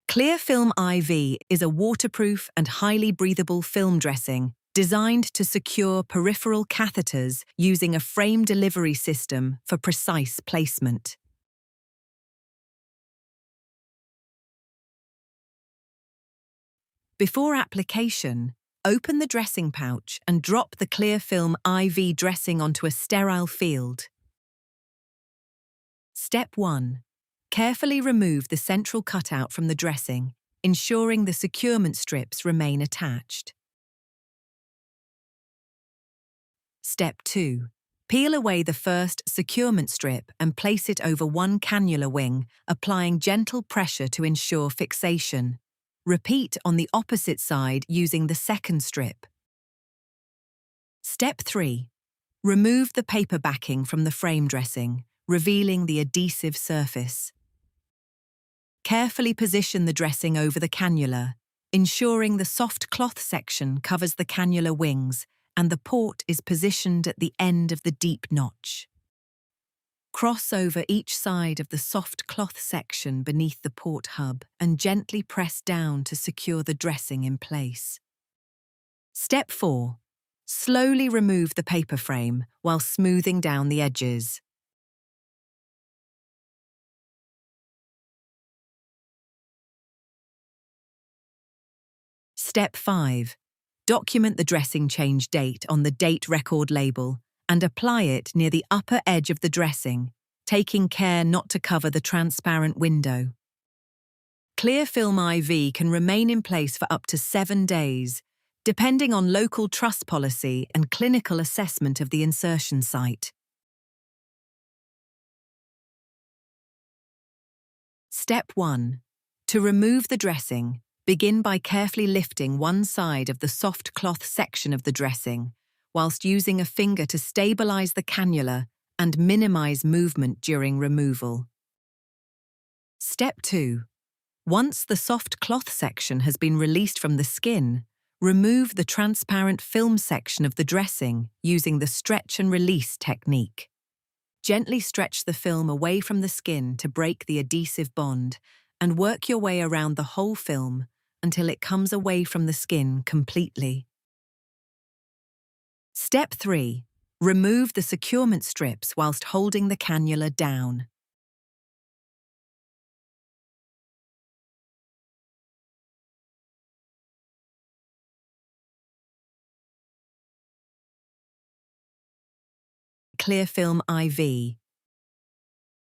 ClearFilm I.V is a waterproof and highly breathable film dressing designed to secure peripheral catheters using a frame delivery system for precise placement. Before application, open the dressing pouch and drop the ClearFilm I.V dressing onto a sterile field. Step 1. Carefully remove the central cutout from the dressing, ensuring the securement strips remain attached. Step 2. Peel away the first securement strip and place it over one cannula wing, applying gentle pressure to ensure fixation. Repeat on the opposite side using the second strip. Step 3. Remove the paper backing from the frame dressing, revealing the adhesive surface. Carefully position the dressing over the cannula, ensuring the soft cloth section covers the cannula wings and the port is positioned at the end of the deep notch. Cross over each side of the soft cloth section beneath the port hub and gently press down to secure the dressing in place. Step 4. Slowly remove the paper frame while smoothing down the edges. Step 5. Document the dressing change date on the date record label and apply it near the upper edge of the dressing, taking care not to cover the transparent window. ClearFilm I.V can remain in place for up to 7 days, depending on local trust policy and clinical assessment of the insertion site. Step 1. To remove the dressing, begin by carefully lifting one side of the soft cloth section of the dressing, whilst using a finger to stabilize the cannula and minimize movement during removal. Step 2. Once the soft cloth section has been released from the skin, remove the transparent film section of the dressing using the stretch and release technique. Gently stretch the film away from the skin to break the adhesive bond and work your way around the whole film until it comes away from the skin completely. Step 3. Remove the securement strips whilst holding the cannula down. ClearFilm I.V